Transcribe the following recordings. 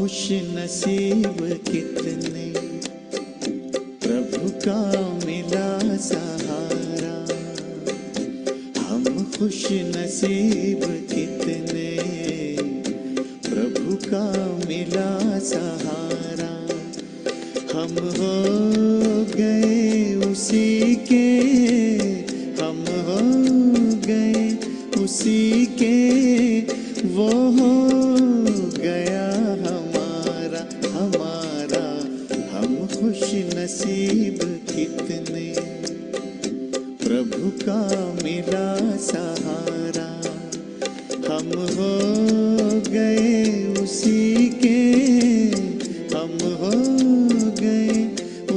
खुश नसीब कितने, प्रभु का मिला सहारा। हम खुश नसीब कितने, प्रभु का मिला सहारा। हम हो गए उसी के, हम हो गए उसी के, वो हो गया हमारा हमारा। हम खुश नसीब कितने, प्रभु का मिला सहारा। हम हो गए उसी के, हम हो गए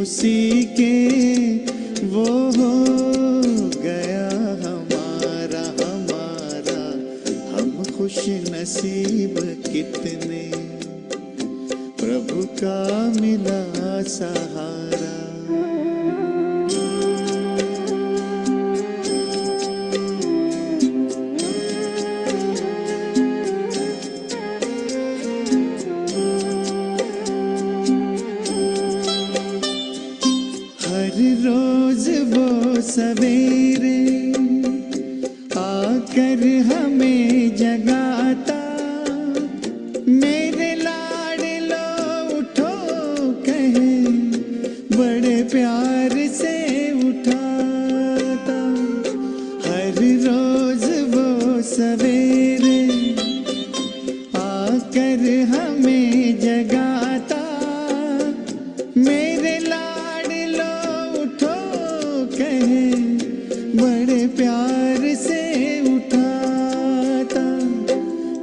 उसी के, वो हो गया हमारा हमारा। हम खुश नसीब कितने, प्रभु का मिला सहारा। हर रोज वो सवेरे आकर हमें जगाता, मेरे लाडलो उठो कहे, बड़े प्यार से उठाता। हर रोज वो सवेरे आकर हमें जगाता, मेरे लाडलो उठो कहे, बड़े प्यार से उठाता।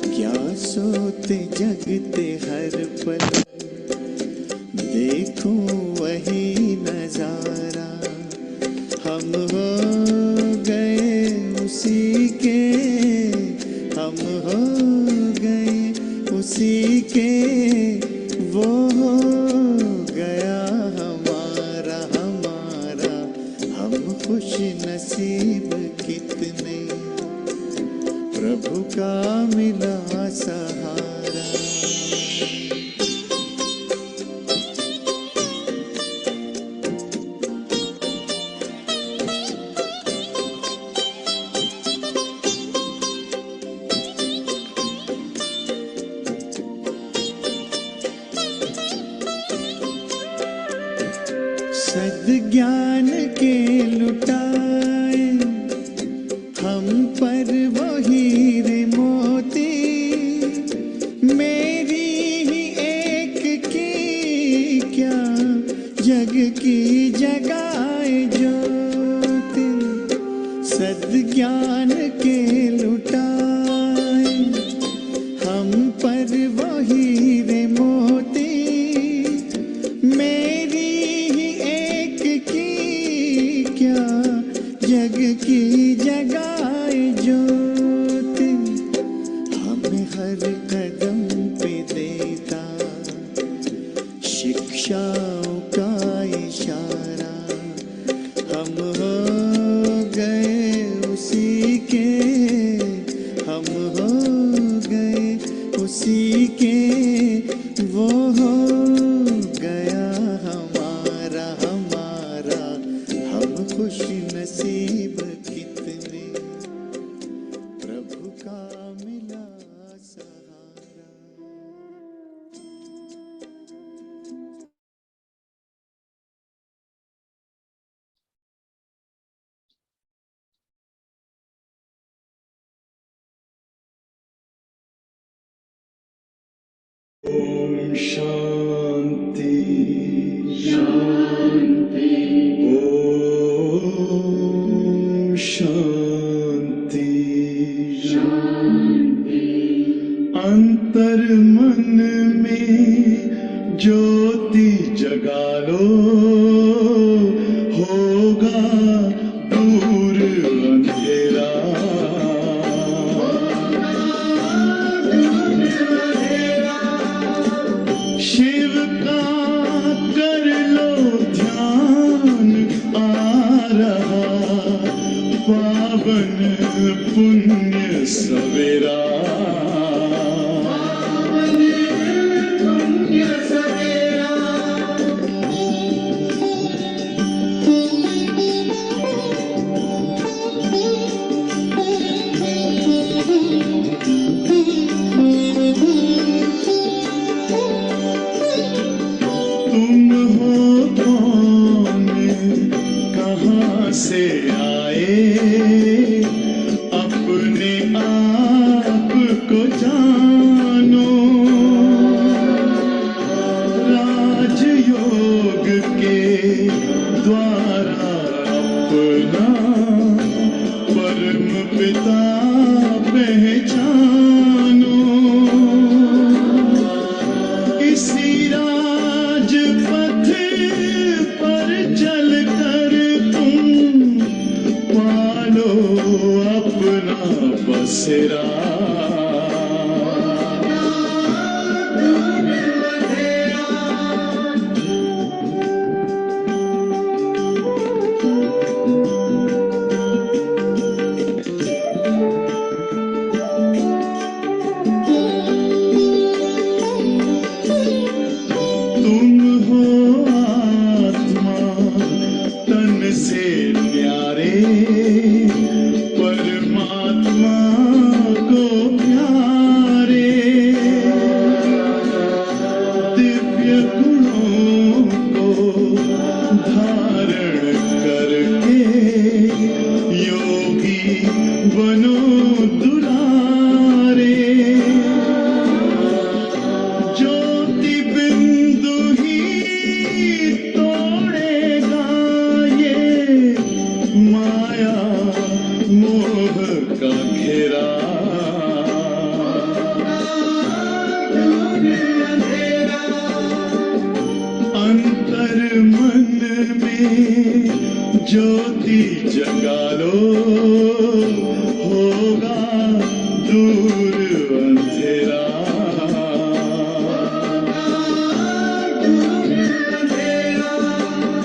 क्या सोते जगते हर पल देखूं वही नजारा। हम हो गए उसी के, हम हो गए उसी के, वो हो गया हमारा हमारा। हम खुश नसीब कितने, प्रभु का मिला सहारा। सद्ज्ञान के लुटाए हम पर वो हीरे मोती, मेरी ही एक की क्या जग की जगाए ज्योति। सद्ज्ञान के लुटाए हम पर वो हीरे मोती, मेरी ही एक की क्या जग की जगाए ज्योति। हमें हर कदम पे देता शिक्षाओं का इशारा। हम हो गए उसी के, हम हो गए उसी के, वो हो गया हमारा हमारा। हम खुश नसीब कितने, प्रभु का मिला सहारा। ओम शांति शांति, ओम शांति शांति। अंतर मन में ज्योति जगा लो, होगा दूर अंधेरा। शिव का कर लो ध्यान, आ रहा पावन पुण्य सवेरा। पावन बसेरा तुम हो आत्मा तन से न्यारे परमात्मा को प्यारे दिव्य गुणों को धारण करके योगी बनो दुलारे ज्योति बिंदु ही तोड़ेगा ये माया मोह का घेरा अंतर मन में ज्योति जगा लो होगा दूर अंधेरा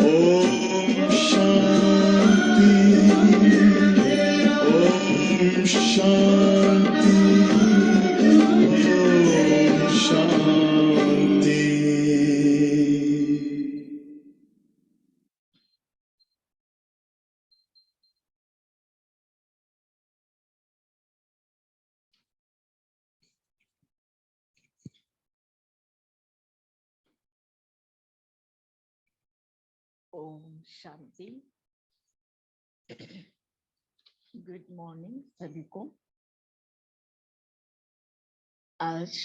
ओम शांति ओम शांति ओम शांति। ओम शांति। गुड मॉर्निंग सभी को। आज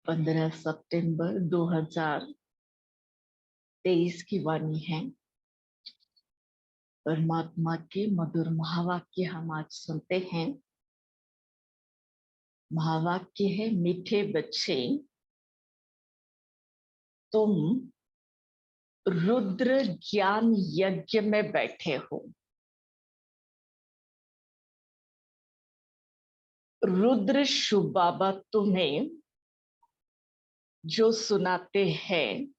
15 सितंबर 2023 की वाणी है। परमात्मा के मधुर महावाक्य हम आज सुनते हैं। महावाक्य है, मीठे बच्चे तुम रुद्र ज्ञान यज्ञ में बैठे हो। रुद्र शुभ बाबा तुम्हें जो सुनाते हैं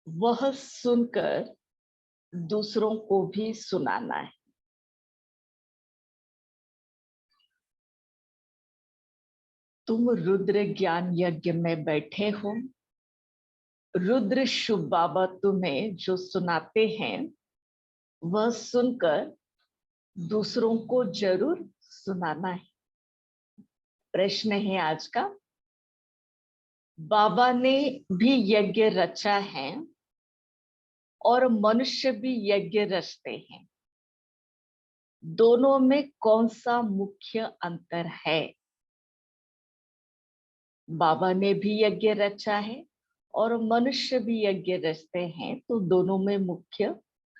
वह सुनकर दूसरों को भी सुनाना है। तुम रुद्र ज्ञान यज्ञ में बैठे हो। रुद्र शुभ बाबा तुम्हें जो सुनाते हैं वह सुनकर दूसरों को जरूर सुनाना है। प्रश्न है आज का, बाबा ने भी यज्ञ रचा है और मनुष्य भी यज्ञ रचते हैं, दोनों में कौन सा मुख्य अंतर है? बाबा ने भी यज्ञ रचा है और मनुष्य भी यज्ञ रचते हैं, तो दोनों में मुख्य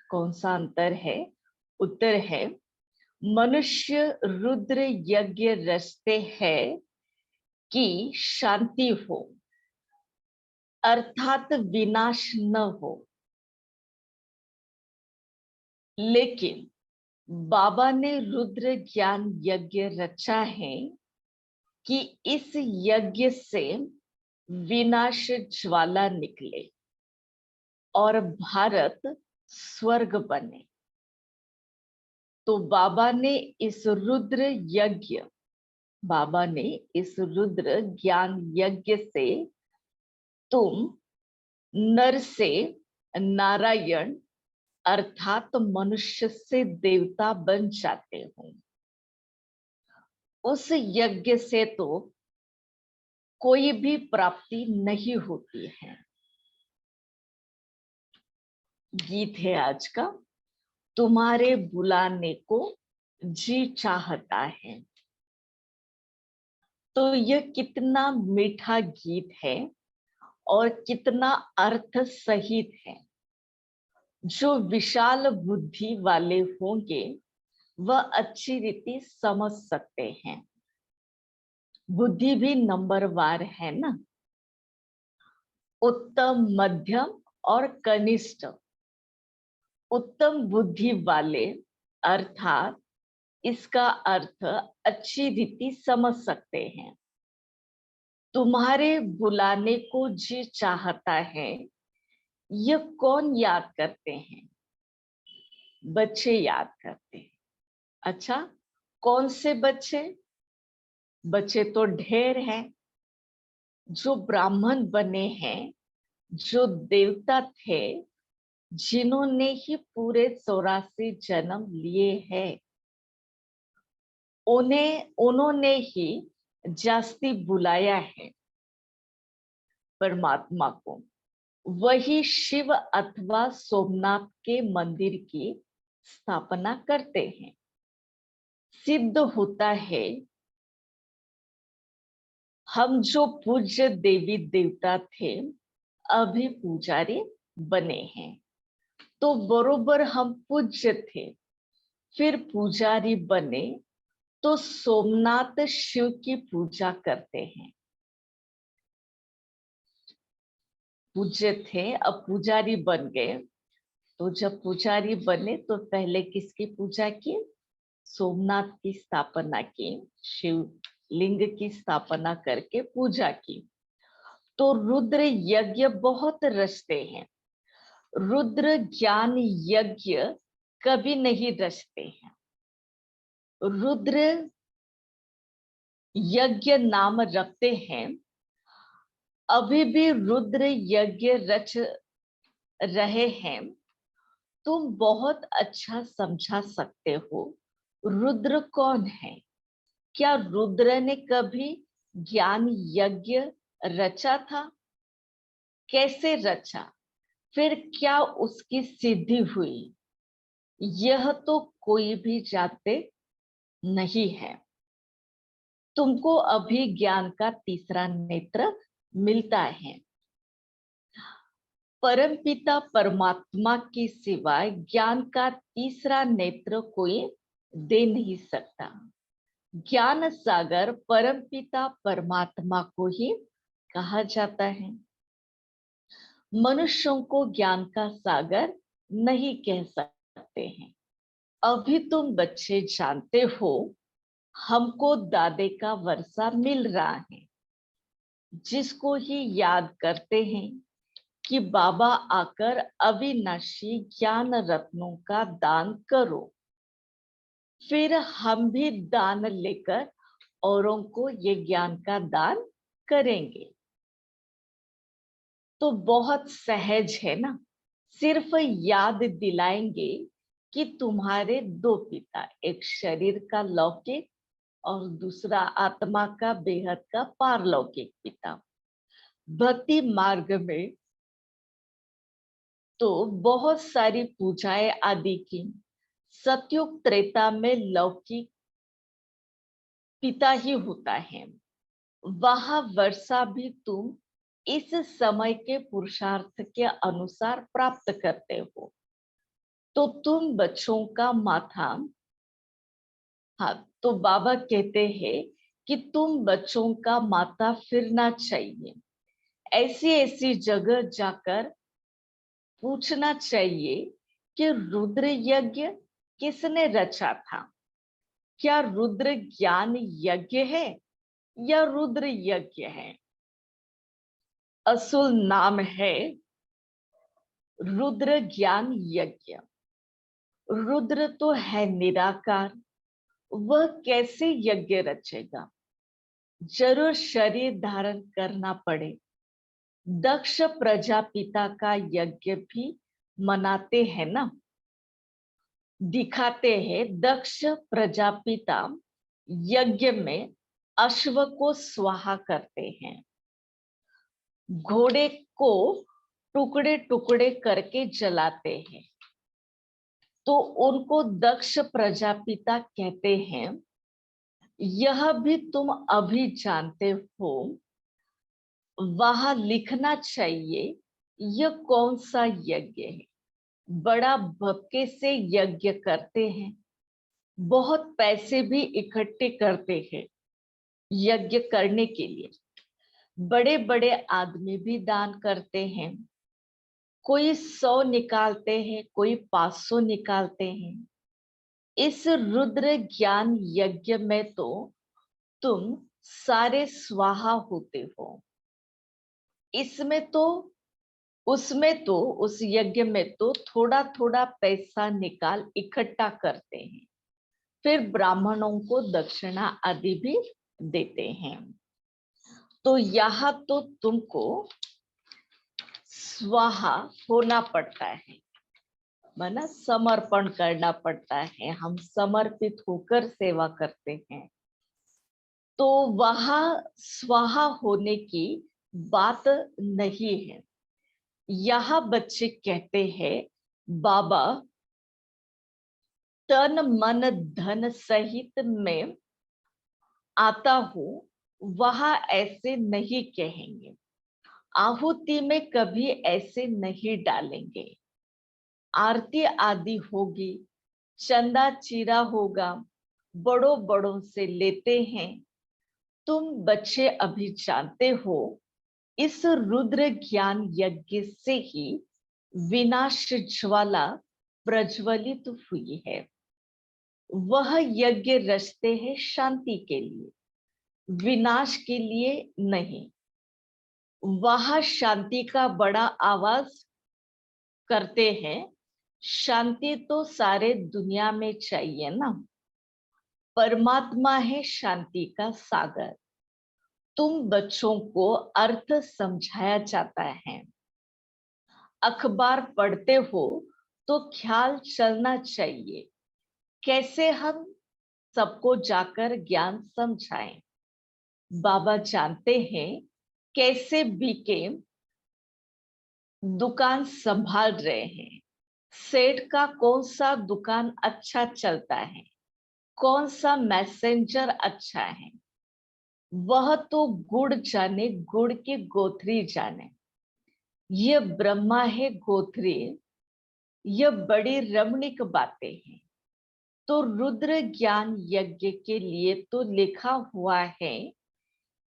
कौन सा अंतर है? उत्तर है, मनुष्य रुद्र यज्ञ रचते हैं कि शांति हो, अर्थात विनाश न हो। लेकिन बाबा ने रुद्र ज्ञान यज्ञ रचा है कि इस यज्ञ से विनाश ज्वाला निकले और भारत स्वर्ग बने। तो बाबा ने इस रुद्र ज्ञान यज्ञ से तुम नर से नारायण अर्थात मनुष्य से देवता बन जाते हो। उस यज्ञ से तो कोई भी प्राप्ति नहीं होती है। गीत है आज का, तुम्हारे बुलाने को जी चाहता है। तो यह कितना मीठा गीत है और कितना अर्थ सहित है। जो विशाल बुद्धि वाले होंगे वह अच्छी रीति समझ सकते हैं। बुद्धि भी नंबरवार है ना, उत्तम, मध्यम और कनिष्ठ। उत्तम बुद्धि वाले अर्थात इसका अर्थ अच्छी रीति समझ सकते हैं। तुम्हारे बुलाने को जी चाहता है, यह कौन याद करते हैं? बच्चे याद करते हैं। अच्छा, कौन से बच्चे? बच्चे तो ढेर हैं। जो ब्राह्मण बने हैं, जो देवता थे, जिन्होंने ही पूरे 84 जन्म लिए हैं, उन्होंने ही जास्ती बुलाया है परमात्मा को। वही शिव अथवा सोमनाथ के मंदिर की स्थापना करते हैं। सिद्ध होता है हम जो पूज्य देवी देवता थे, अभी पुजारी बने हैं। तो बरोबर हम पूज्य थे, फिर पुजारी बने, तो सोमनाथ शिव की पूजा करते हैं। पूज्य थे, अब पुजारी बन गए। तो जब पुजारी बने तो पहले किसकी पूजा की? सोमनाथ की स्थापना की, शिव लिंग की स्थापना करके पूजा की। तो रुद्र यज्ञ बहुत रचते हैं। रुद्र ज्ञान यज्ञ कभी नहीं रचते हैं। रुद्र यज्ञ नाम रखते हैं। अभी भी रुद्र यज्ञ रच रहे हैं। तुम बहुत अच्छा समझा सकते हो रुद्र कौन है। क्या रुद्र ने कभी ज्ञान यज्ञ रचा था? कैसे रचा? फिर क्या उसकी सिद्धि हुई? यह तो कोई भी जानते नहीं है। तुमको अभी ज्ञान का तीसरा नेत्र मिलता है। परमपिता परमात्मा के सिवाय ज्ञान का तीसरा नेत्र कोई दे नहीं सकता। ज्ञान सागर परमपिता परमात्मा को ही कहा जाता है। मनुष्यों को ज्ञान का सागर नहीं कह सकते हैं। अभी तुम बच्चे जानते हो, हमको दादे का वर्षा मिल रहा है, जिसको ही याद करते हैं कि बाबा आकर अविनाशी ज्ञान रत्नों का दान करो। फिर हम भी दान लेकर औरों को ये ज्ञान का दान करेंगे। तो बहुत सहज है ना, सिर्फ याद दिलाएंगे कि तुम्हारे दो पिता, एक शरीर का लौकिक और दूसरा आत्मा का बेहद का पारलौकिक पिता। भक्ति मार्ग में तो बहुत सारी पूजाएं आदि की। सतयुग त्रेता में लौकिक पिता ही होता है। वहां वर्षा भी तुम इस समय के पुरुषार्थ के अनुसार प्राप्त करते हो। तो तुम बच्चों का माथा, हाँ, तो बाबा कहते हैं कि तुम बच्चों का माथा फिरना चाहिए। ऐसी ऐसी जगह जाकर पूछना चाहिए कि रुद्र यज्ञ किसने रचा था। क्या रुद्र ज्ञान यज्ञ है या रुद्र यज्ञ है? असल नाम है रुद्र ज्ञान यज्ञ। रुद्र तो है निराकार, वह कैसे यज्ञ रचेगा? जरूर शरीर धारण करना पड़े। दक्ष प्रजापिता का यज्ञ भी मनाते हैं ना, दिखाते हैं। दक्ष प्रजापिता यज्ञ में अश्व को स्वाहा करते हैं, घोड़े को टुकड़े टुकड़े करके जलाते हैं। तो उनको दक्ष प्रजापिता कहते हैं। यह भी तुम अभी जानते हो। वहां लिखना चाहिए यह कौन सा यज्ञ है। बड़ा भक्के से यज्ञ करते हैं, बहुत पैसे भी इकट्ठे करते हैं यज्ञ करने के लिए। बड़े बड़े आदमी भी दान करते हैं। कोई 100 निकालते हैं, कोई 500 निकालते हैं। इस रुद्र ज्ञान यज्ञ में तो तुम सारे स्वाहा होते हो। इसमें तो उसमें तो उस यज्ञ में तो थोड़ा थोड़ा पैसा निकाल इकट्ठा करते हैं, फिर ब्राह्मणों को दक्षिणा आदि भी देते हैं। तो यहाँ तो तुमको स्वाहा होना पड़ता है, माना समर्पण करना पड़ता है। हम समर्पित होकर सेवा करते हैं, तो वहां स्वाहा होने की बात नहीं है। यहाँ बच्चे कहते हैं बाबा तन मन धन सहित में आता हूं, वहां ऐसे नहीं कहेंगे। आहुति में कभी ऐसे नहीं डालेंगे। आरती आदि होगी, चंदा चीरा होगा, बड़ों बड़ों से लेते हैं। तुम बच्चे अभी जानते हो, इस रुद्र ज्ञान यज्ञ से ही विनाश ज्वाला प्रज्वलित हुई है। वह यज्ञ रचते हैं शांति के लिए, विनाश के लिए नहीं। वह शांति का बड़ा आवाज करते हैं। शांति तो सारे दुनिया में चाहिए ना। परमात्मा है शांति का सागर। तुम बच्चों को अर्थ समझाया जाता है। अखबार पढ़ते हो तो ख्याल चलना चाहिए, कैसे हम सबको जाकर ज्ञान समझाएं। बाबा जानते हैं कैसे बीके दुकान संभाल रहे हैं। सेठ का कौन सा दुकान अच्छा चलता है, कौन सा मैसेंजर अच्छा है, वह तो गुड़ जाने, गुड़ की गोथरी जाने। ये ब्रह्मा है गोथरी, यह बड़ी रमणीक बातें हैं। तो रुद्र ज्ञान यज्ञ के लिए तो लिखा हुआ है,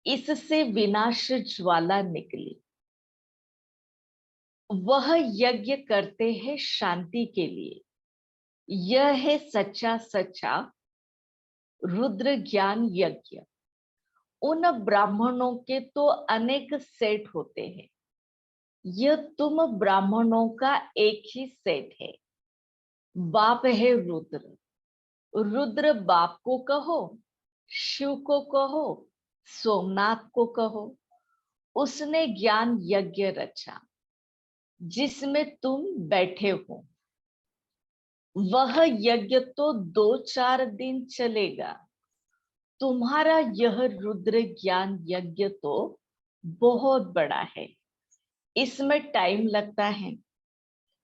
इससे विनाश ज्वाला निकली। वह यज्ञ करते हैं शांति के लिए। यह है सच्चा सच्चा रुद्र ज्ञान यज्ञ। उन ब्राह्मणों के तो अनेक सेठ होते हैं, यह तुम ब्राह्मणों का एक ही सेठ है। बाप है रुद्र। रुद्र बाप को कहो, शिव को कहो, सोमनाथ को कहो। उसने ज्ञान यज्ञ रचा जिसमें तुम बैठे हो। वह यज्ञ तो 2-4 दिन चलेगा। तुम्हारा यह रुद्र ज्ञान यज्ञ तो बहुत बड़ा है, इसमें टाइम लगता है।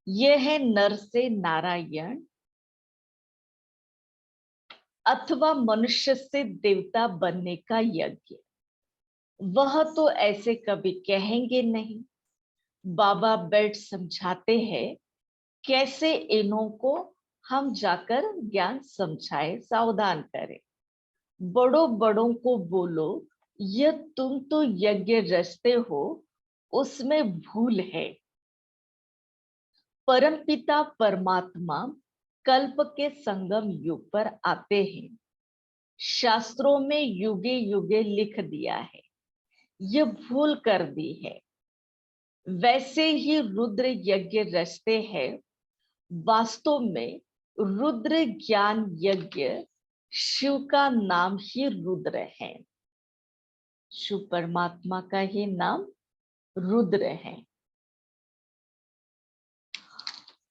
यह है नर से नारायण अथवा मनुष्य से देवता बनने का यज्ञ। वह तो ऐसे कभी कहेंगे नहीं। बाबा बैठ समझाते हैं, कैसे इन्हों को हम जाकर ज्ञान समझाए, सावधान करें। बड़ों बड़ों को बोलो, यह तुम तो यज्ञ रचते हो, उसमें भूल है। परमपिता परमात्मा कल्प के संगम युग पर आते हैं। शास्त्रों में युगे युगे लिख दिया है, यह भूल कर दी है। वैसे ही रुद्र यज्ञ रचते हैं। वास्तव में रुद्र ज्ञान यज्ञ शिव का नाम ही रुद्र है। शिव परमात्मा का ही नाम रुद्र है।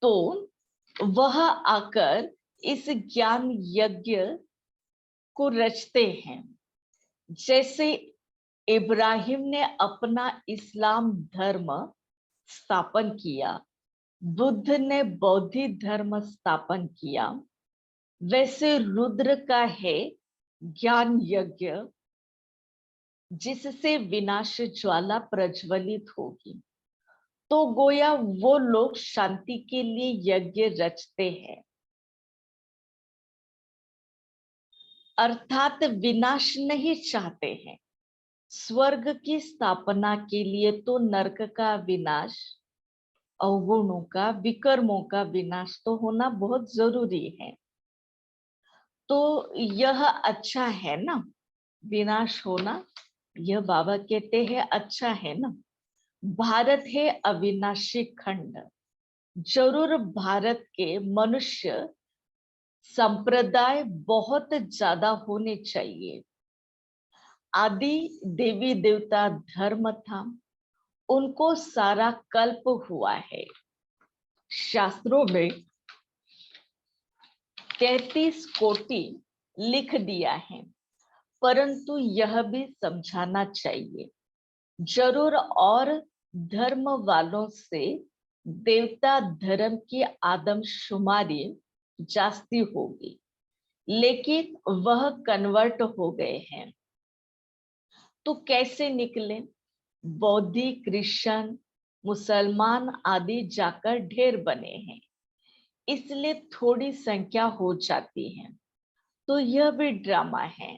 तो वह आकर इस ज्ञान यज्ञ को रचते हैं। जैसे इब्राहिम ने अपना इस्लाम धर्म स्थापन किया, बुद्ध ने बौद्ध धर्म स्थापन किया, वैसे रुद्र का है ज्ञान यज्ञ जिससे विनाश ज्वाला प्रज्वलित होगी। तो गोया वो लोग शांति के लिए यज्ञ रचते हैं, अर्थात विनाश नहीं चाहते हैं। स्वर्ग की स्थापना के लिए तो नरक का विनाश, अवगुणों का, विकर्मों का विनाश तो होना बहुत जरूरी है। तो यह अच्छा है ना, विनाश होना, यह बाबा कहते हैं अच्छा है ना। भारत है अविनाशी खंड, जरूर भारत के मनुष्य संप्रदाय बहुत ज्यादा होने चाहिए। आदि देवी देवता धर्म था, उनको सारा कल्प हुआ है। शास्त्रों में 33 कोटि लिख दिया है, परंतु यह भी समझाना चाहिए जरूर, और धर्म वालों से देवता धर्म की आदमशुमारी जास्ती होगी, लेकिन वह कन्वर्ट हो गए हैं। तो कैसे निकले? बौद्धि, क्रिश्चियन, मुसलमान आदि जाकर ढेर बने हैं, इसलिए थोड़ी संख्या हो जाती है। तो यह भी ड्रामा है।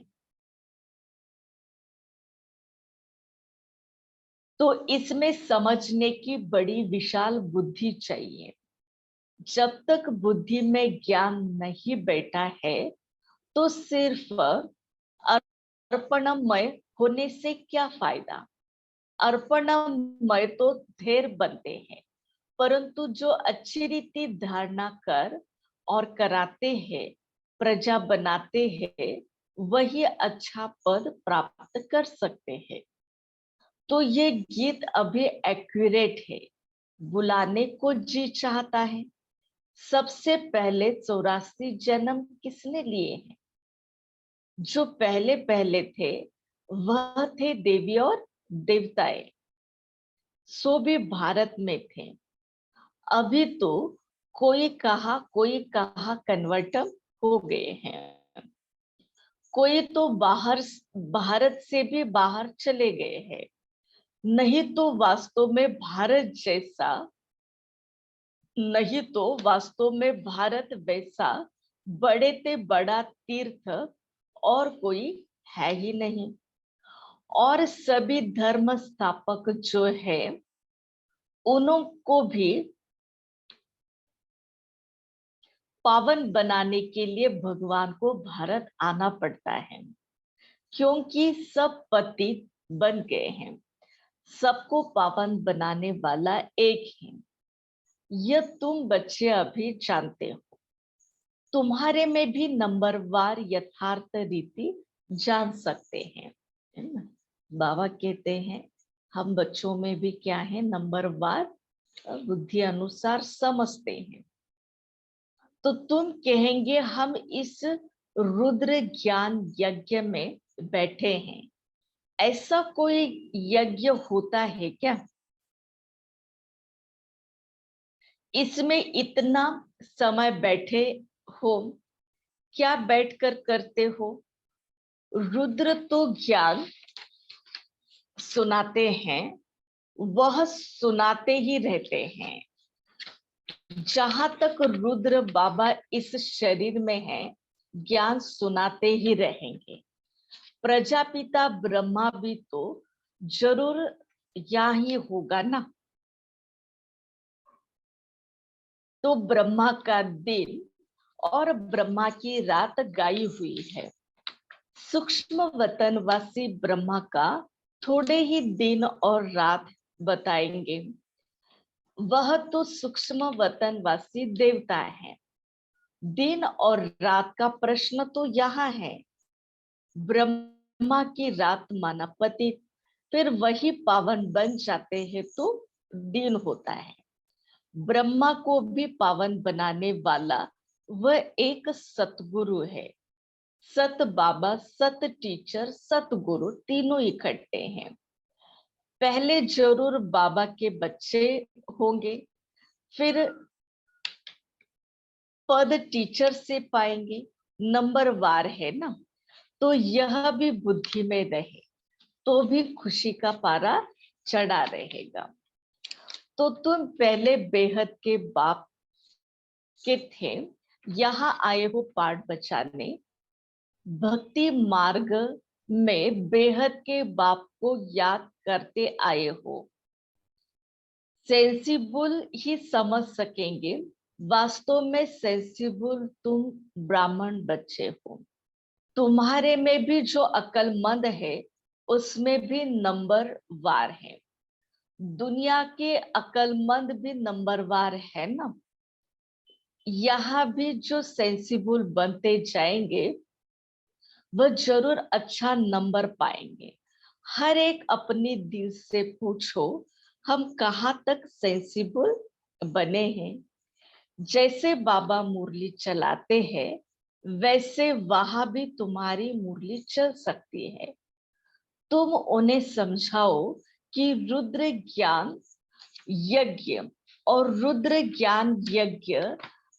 तो इसमें समझने की बड़ी विशाल बुद्धि चाहिए। जब तक बुद्धि में ज्ञान नहीं बैठा है तो सिर्फ अर्पणमय होने से क्या फायदा। अर्पणमय तो ढेर बनते हैं, परंतु जो अच्छी रीति धारणा कर और कराते हैं, प्रजा बनाते हैं, वही अच्छा पद प्राप्त कर सकते हैं। तो ये गीत अभी एक्यूरेट है। बुलाने को जी चाहता है। सबसे पहले 84 जन्म किसने लिए हैं? जो पहले पहले थे वह थे देवी और देवताएं, सो भी भारत में थे। अभी तो कोई कहा कन्वर्टर हो गए हैं, कोई तो बाहर, भारत से भी बाहर चले गए हैं। नहीं तो वास्तव में भारत जैसा, नहीं तो वास्तव में भारत वैसा बड़े से बड़ा तीर्थ और कोई है ही नहीं। और सभी धर्म स्थापक जो है उनको भी पावन बनाने के लिए भगवान को भारत आना पड़ता है, क्योंकि सब पतित बन गए हैं। सबको पावन बनाने वाला एक है। यह तुम बच्चे अभी जानते हो। तुम्हारे में भी नंबरवार यथार्थ रीति जान सकते हैं, है ना। बाबा कहते हैं हम बच्चों में भी क्या है, नंबरवार बुद्धि अनुसार समझते हैं। तो तुम कहेंगे हम इस रुद्र ज्ञान यज्ञ में बैठे हैं, ऐसा कोई यज्ञ होता है क्या? इसमें इतना समय बैठे हो, क्या बैठकर करते हो? रुद्र तो ज्ञान सुनाते हैं, वह सुनाते ही रहते हैं। जहां तक रुद्र बाबा इस शरीर में है, ज्ञान सुनाते ही रहेंगे। प्रजापिता ब्रह्मा भी तो जरूर यहाँ ही होगा ना। तो ब्रह्मा का दिन और ब्रह्मा की रात गाई हुई है। सूक्ष्म वतनवासी ब्रह्मा का थोड़े ही दिन और रात बताएंगे। वह तो सूक्ष्म वतनवासी देवता है। दिन और रात का प्रश्न तो यहाँ है। ब्रह्मा की रात माना पति, फिर वही पावन बन जाते हैं तो दिन होता है। ब्रह्मा को भी पावन बनाने वाला वह एक सतगुरु है। सत बाबा, सत टीचर, सतगुरु तीनों इकट्ठे हैं। पहले जरूर बाबा के बच्चे होंगे, फिर पद टीचर से पाएंगे। नंबरवार है ना, तो यह भी बुद्धि में रहे तो भी खुशी का पारा चढ़ा रहेगा। तो तुम पहले बेहद के बाप के थे, यहाँ आए हो पाठ बचाने। भक्ति मार्ग में बेहद के बाप को याद करते आए हो। सेंसिबल ही समझ सकेंगे वास्तव में सेंसिबल तुम ब्राह्मण बच्चे हो। तुम्हारे में भी जो अक्लमंद है उसमें भी नंबर वार है। दुनिया के अक्लमंद भी नंबरवार है ना। यहाँ भी जो सेंसिबल बनते जाएंगे वह जरूर अच्छा नंबर पाएंगे। हर एक अपने दिल से पूछो, हम कहाँ तक सेंसिबल बने हैं। जैसे बाबा मुरली चलाते हैं वैसे वहां भी तुम्हारी मुरली चल सकती है। तुम उन्हें समझाओ कि रुद्र ज्ञान यज्ञ और रुद्र ज्ञान यज्ञ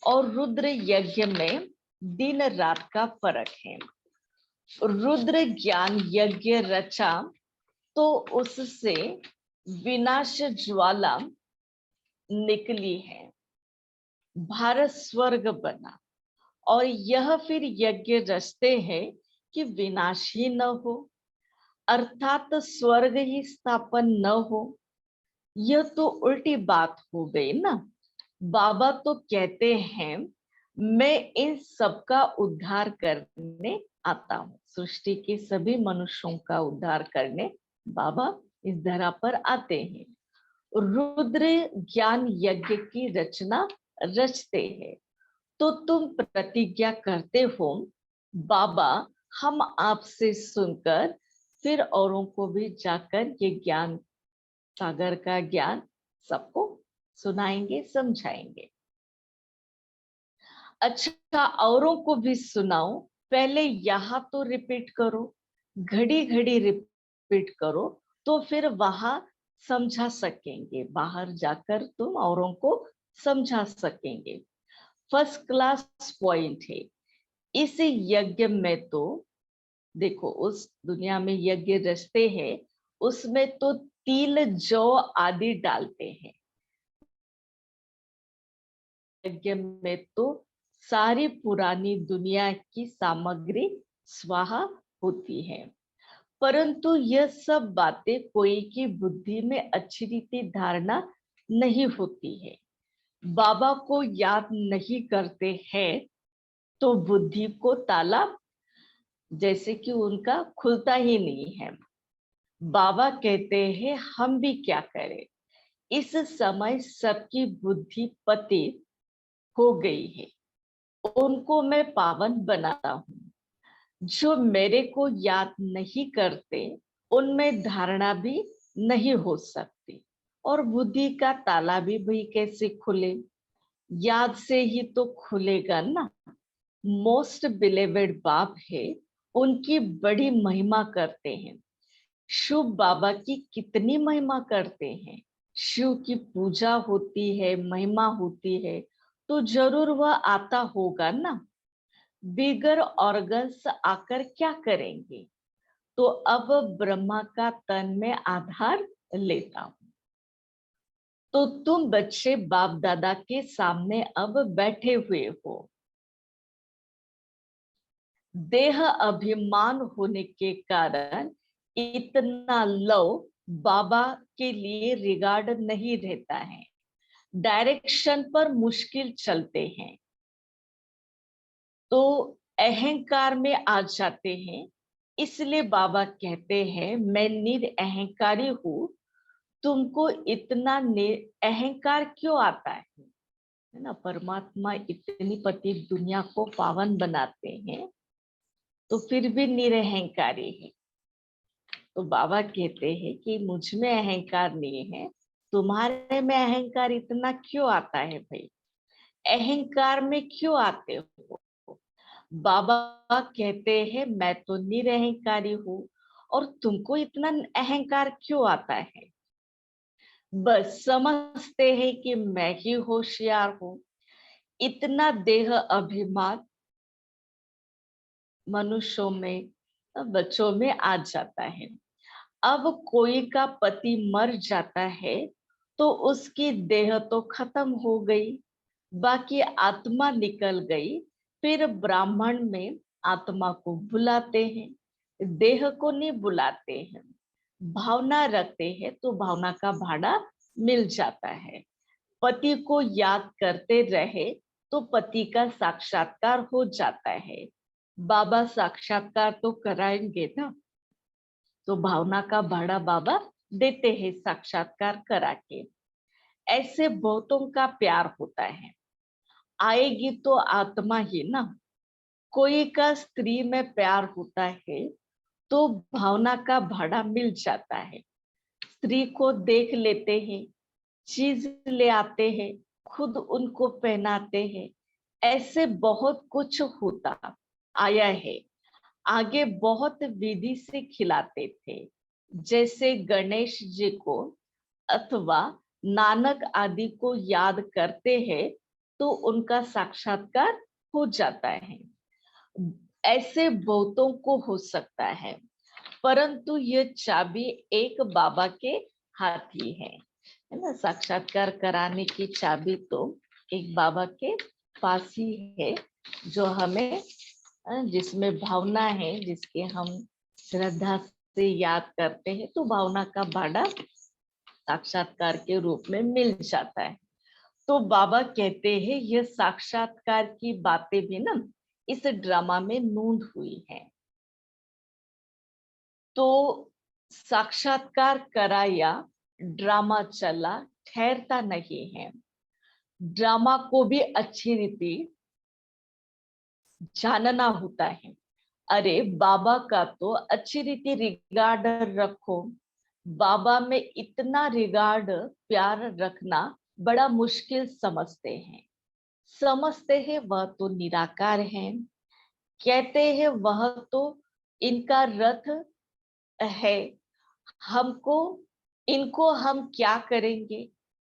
और रुद्र यज्ञ में दिन रात का फर्क है। रुद्र ज्ञान यज्ञ रचा तो उससे विनाश ज्वाला निकली है, भारत स्वर्ग बना। और यह फिर यज्ञ रचते हैं कि विनाश ही न हो, अर्थात स्वर्ग ही स्थापन न हो। यह तो उल्टी बात हो गई ना। बाबा तो कहते हैं मैं इन सब का उद्धार करने आता हूँ। सृष्टि के सभी मनुष्यों का उद्धार करने बाबा इस धरा पर आते हैं। रुद्र ज्ञान यज्ञ की रचना रचते हैं। तो तुम प्रतिज्ञा करते हो, बाबा हम आपसे सुनकर फिर औरों को भी जाकर ये ज्ञान सागर का ज्ञान सबको सुनाएंगे, समझाएंगे। अच्छा, औरों को भी सुनाओ, पहले यहाँ तो रिपीट करो, घड़ी घड़ी रिपीट करो, तो फिर वहां समझा सकेंगे। बाहर जाकर तुम औरों को समझा सकेंगे। फर्स्ट क्लास पॉइंट है। इस यज्ञ में तो देखो, उस दुनिया में यज्ञ रचते हैं उसमें तो तिल जौ आदि डालते हैं। यज्ञ में तो सारी पुरानी दुनिया की सामग्री स्वाहा होती है। परंतु यह सब बातें कोई की बुद्धि में अच्छी रीति धारणा नहीं होती है। बाबा को याद नहीं करते हैं तो बुद्धि को ताला जैसे कि उनका खुलता ही नहीं है। बाबा कहते हैं हम भी क्या करें, इस समय सबकी बुद्धि पतित हो गई है, उनको मैं पावन बनाता हूँ। जो मेरे को याद नहीं करते उनमें धारणा भी नहीं हो सकती, और बुद्धि का ताला भी भाई कैसे खुले, याद से ही तो खुलेगा ना। मोस्ट बिलीवेड बाप है, उनकी बड़ी महिमा करते हैं। शिव बाबा की कितनी महिमा करते हैं। शिव की पूजा होती है, महिमा होती है, तो जरूर वह आता होगा ना। बिगर ऑर्गन्स आकर क्या करेंगे। तो अब ब्रह्मा का तन में आधार लेता हूं। तो तुम बच्चे बाप दादा के सामने अब बैठे हुए हो। देह अभिमान होने के कारण इतना लव बाबा के लिए रिगार्ड नहीं रहता है। डायरेक्शन पर मुश्किल चलते हैं तो अहंकार में आ जाते हैं। इसलिए बाबा कहते हैं मैं निरअहंकारी हूँ। तुमको इतना अहंकार क्यों आता है ना। परमात्मा इतनी पति दुनिया को पावन बनाते हैं तो फिर भी निरअहंकारी है। तो बाबा कहते हैं कि मुझ में अहंकार नहीं है, तुम्हारे में अहंकार इतना क्यों आता है भाई, अहंकार में क्यों आते हो। बाबा कहते हैं मैं तो निरअहंकारी हूँ, और तुमको इतना अहंकार क्यों आता है। बस समझते हैं कि मैं ही होशियार हूँ। इतना देह अभिमान मनुष्यों में, बच्चों में आ जाता है। अब कोई का पति मर जाता है तो उसकी देह तो खत्म हो गई, बाकी आत्मा निकल गई। फिर ब्राह्मण में आत्मा को बुलाते हैं, देह को नहीं बुलाते हैं। भावना रखते हैं तो भावना का भाड़ा मिल जाता है। पति को याद करते रहे तो पति का साक्षात्कार हो जाता है। बाबा साक्षात्कार तो कराएंगे ना, तो भावना का भाड़ा बाबा देते हैं साक्षात्कार करा के। ऐसे बहुतों का प्यार होता है, आएगी तो आत्मा ही ना। कोई का स्त्री में प्यार होता है तो भावना का भाड़ा मिल जाता है। स्त्री को देख लेते हैं, चीज ले आते हैं, खुद उनको पहनाते हैं। ऐसे बहुत कुछ होता आया है। आगे बहुत विधि से खिलाते थे, जैसे गणेश जी को अथवा नानक आदि को याद करते हैं तो उनका साक्षात्कार हो जाता है। ऐसे बहुतों को हो सकता है, परंतु ये चाबी एक बाबा के हाथ ही है ना। साक्षात्कार कराने की चाबी तो एक बाबा के पास ही है, जो हमें जिसमें भावना है, जिसके हम श्रद्धा से याद करते हैं, तो भावना का भाड़ा साक्षात्कार के रूप में मिल जाता है। तो बाबा कहते हैं ये साक्षात्कार की बातें भी ना इस ड्रामा में नोंद हुई है। तो साक्षात्कार कराया, ड्रामा चला, ठहरता नहीं है। ड्रामा को भी अच्छी रीति जानना होता है। अरे बाबा का तो अच्छी रीति रिगार्ड रखो। बाबा में इतना रिगार्ड प्यार रखना बड़ा मुश्किल समझते हैं वह तो निराकार है। कहते हैं वह तो इनका रथ है, हमको इनको हम क्या करेंगे,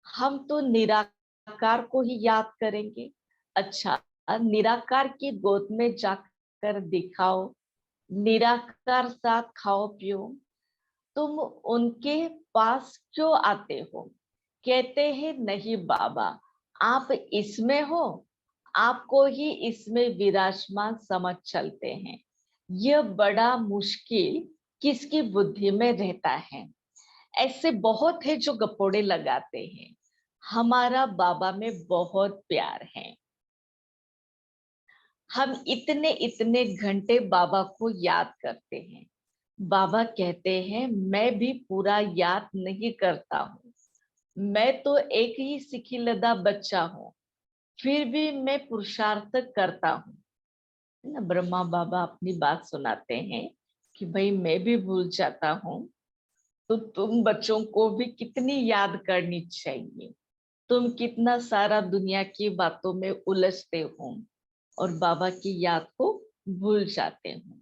हम तो निराकार को ही याद करेंगे। अच्छा, निराकार की गोद में जाकर दिखाओ, निराकार साथ खाओ पियो, तुम उनके पास क्यों आते हो? कहते हैं नहीं बाबा, आप इसमें हो, आपको ही इसमें विराजमान समझ चलते हैं। यह बड़ा मुश्किल किसकी बुद्धि में रहता है। ऐसे बहुत है जो गपोड़े लगाते हैं। हमारा बाबा में बहुत प्यार है, हम इतने इतने घंटे बाबा को याद करते हैं। बाबा कहते हैं मैं भी पूरा याद नहीं करता हूँ, मैं तो एक ही सिखिलदा बच्चा हूँ, फिर भी मैं पुरुषार्थ करता हूँ ना। ब्रह्मा बाबा अपनी बात सुनाते हैं कि भाई मैं भी भूल जाता हूँ, तो तुम बच्चों को भी कितनी याद करनी चाहिए। तुम कितना सारा दुनिया की बातों में उलझते हो और बाबा की याद को भूल जाते हो।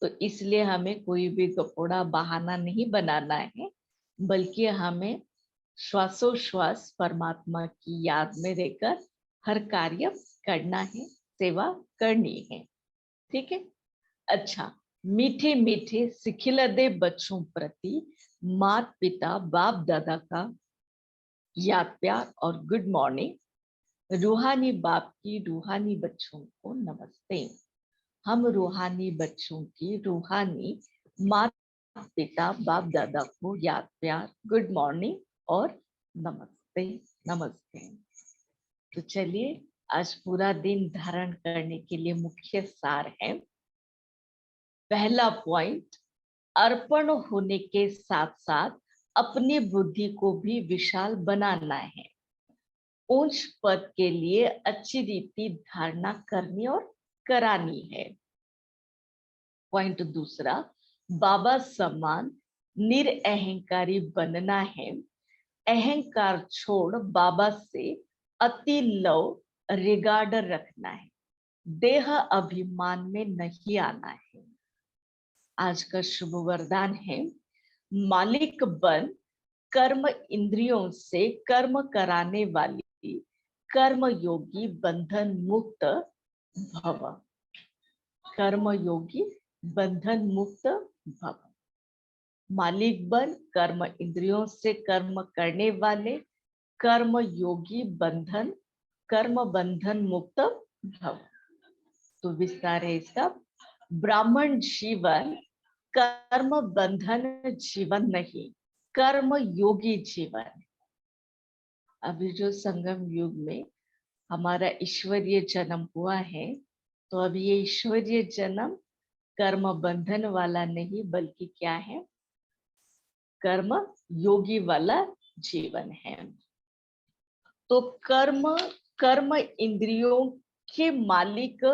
तो इसलिए हमें कोई भी गपोड़ा बहाना नहीं बनाना है, बल्कि हमें श्वासोश्वास परमात्मा की याद में रहकर हर कार्य करना है, सेवा करनी है। ठीक है। अच्छा, मीठे मीठे सिखिलदे बच्चों प्रति माता पिता बाप दादा का याद प्यार और गुड मॉर्निंग। रूहानी बाप की रूहानी बच्चों को नमस्ते। हम रूहानी बच्चों की रूहानी माता पिता बाप दादा को याद प्यार, गुड मॉर्निंग और नमस्ते। नमस्ते। तो चलिए, आज पूरा दिन धारण करने के लिए मुख्य सार है। पहला पॉइंट, अर्पण होने के साथ साथ अपनी बुद्धि को भी विशाल बनाना है। उच्च पद के लिए अच्छी रीति धारणा करनी और करानी है। पॉइंट दूसरा, बाबा समान निरअहंकारी बनना है। अहंकार छोड़ बाबा से अति लव रिगार्ड रखना है। देह अभिमान में नहीं आना है। आज का शुभ वरदान है, मालिक बन कर्म इंद्रियों से कर्म कराने वाली कर्म योगी बंधन मुक्त भव। कर्म योगी बंधन मुक्त भव। मालिक बन कर्म इंद्रियों से कर्म करने वाले कर्म योगी कर्म बंधन मुक्त भव। तो विस्तार है इसका, ब्राह्मण जीवन कर्म बंधन जीवन नहीं, कर्म योगी जीवन। अभी जो संगम युग में हमारा ईश्वरीय जन्म हुआ है, तो अब ये ईश्वरीय जन्म कर्म बंधन वाला नहीं, बल्कि क्या है, कर्म योगी वाला जीवन है। तो कर्म इंद्रियों के मालिक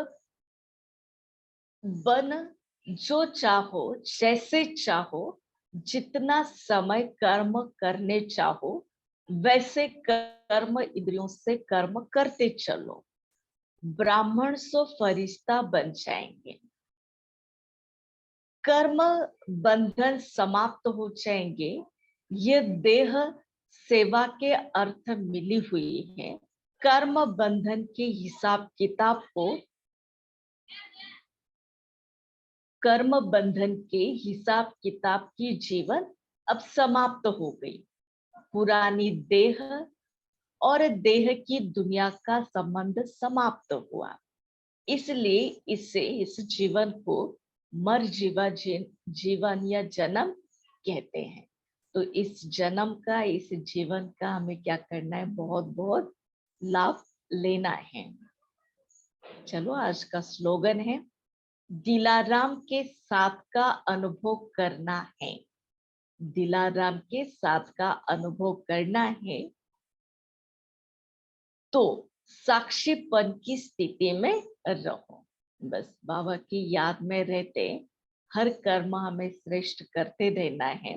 बन जो चाहो, जैसे चाहो, जितना समय कर्म करने चाहो, वैसे कर्म इंद्रियों से कर्म करते चलो। ब्राह्मण सो फरिश्ता बन जाएंगे, कर्म बंधन समाप्त हो जाएंगे। ये देह सेवा के अर्थ मिली हुई है। कर्म बंधन के हिसाब किताब को, कर्म बंधन के हिसाब किताब की जीवन अब समाप्त हो गई। पुरानी देह और देह की दुनिया का संबंध समाप्त हुआ। इसलिए इस जीवन को मर जीवन या जन्म कहते हैं। तो इस जन्म का, इस जीवन का हमें क्या करना है, बहुत बहुत लाभ लेना है। चलो, आज का स्लोगन है, दिलाराम के साथ का अनुभव करना है। दिलाराम के साथ का अनुभव करना है तो साक्षीपन की स्थिति में रहो। बस बाबा की याद में रहते हर कर्म हमें श्रेष्ठ करते रहना है।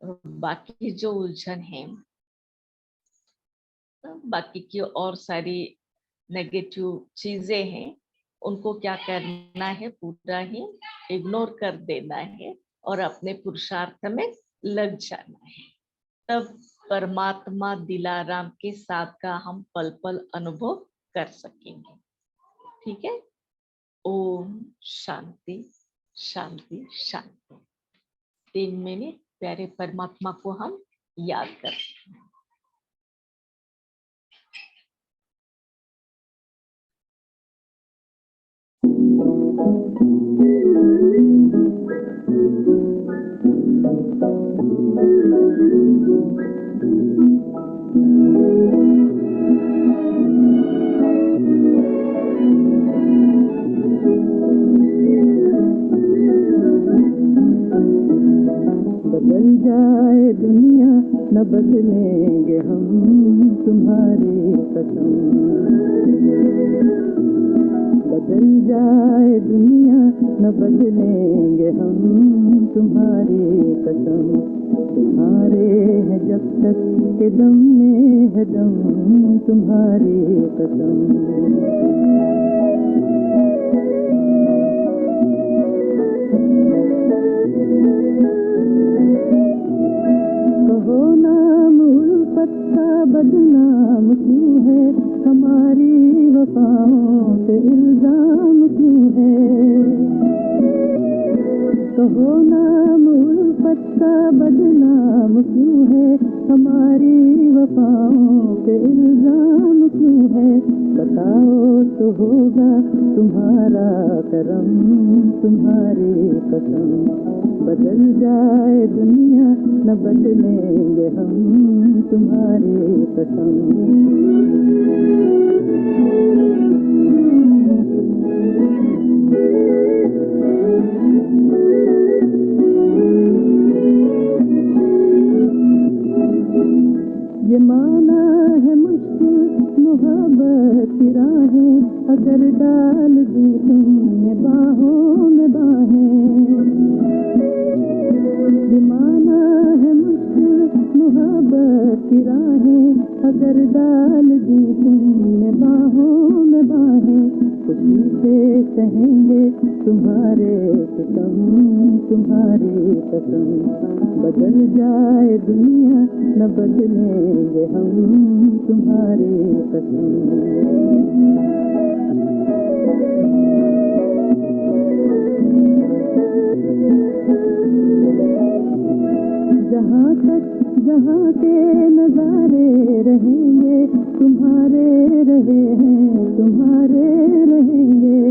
बाकी जो उलझन है, बाकी की और सारी नेगेटिव चीजें हैं, उनको क्या करना है, पूरा ही इग्नोर कर देना है और अपने पुरुषार्थ में लग जाना है। तब परमात्मा दिलाराम के साथ का हम पल पल अनुभव कर सकेंगे। ठीक है। ओम शांति शांति शांति। 3 मिनट प्यारे परमात्मा को हम याद करते हैं। बदल जाए दुनिया न बदलेंगे हम, तुम्हारी कसम। बदल जाए दुनिया न बदलेंगे हम, तुम्हारी कसम। तुम्हारे हैं जब तक के दम में है दम, तुम्हारी कसम। कहो नाम उल्फत का बदनाम क्यों है, हमारी वफाओं पे इल्जाम क्यों है। कहो नाम उल्फत का बदनाम क्यों है, हमारी वफाओं पे इल्जाम क्यों है। बताओ तो होगा तुम्हारा करम, तुम्हारी कसम। बदल जाए दुनिया न बदलेंगे हम, तुम्हारी कसम। ये माना है मुश्किल मोहब्बत की राहें, अगर डाल दी तुमने बाहों में बाहें। ये माना है मुश्किल मोहब्बत की राहें, अगर डाल दी तुमने बाहों में बाहें। खुशी से कहेंगे तुम्हारे सितम, तुम्हारी कसम। बदल जाए दुनिया न बदलेंगे हम, तुम्हारी कसम। जहाँ के नजारे रहेंगे, तुम्हारे रहे हैं, तुम्हारे रहेंगे।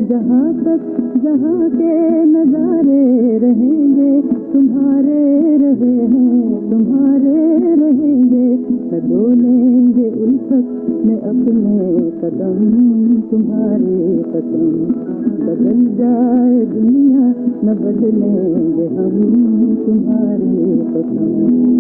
जहाँ के नजारे रहेंगे, तुम्हारे रहे हैं, तुम्हारे अपने कदम तुम्हारी कसम, बदल जाए दुनिया न बदलेंगे हम तुम्हारी कसम।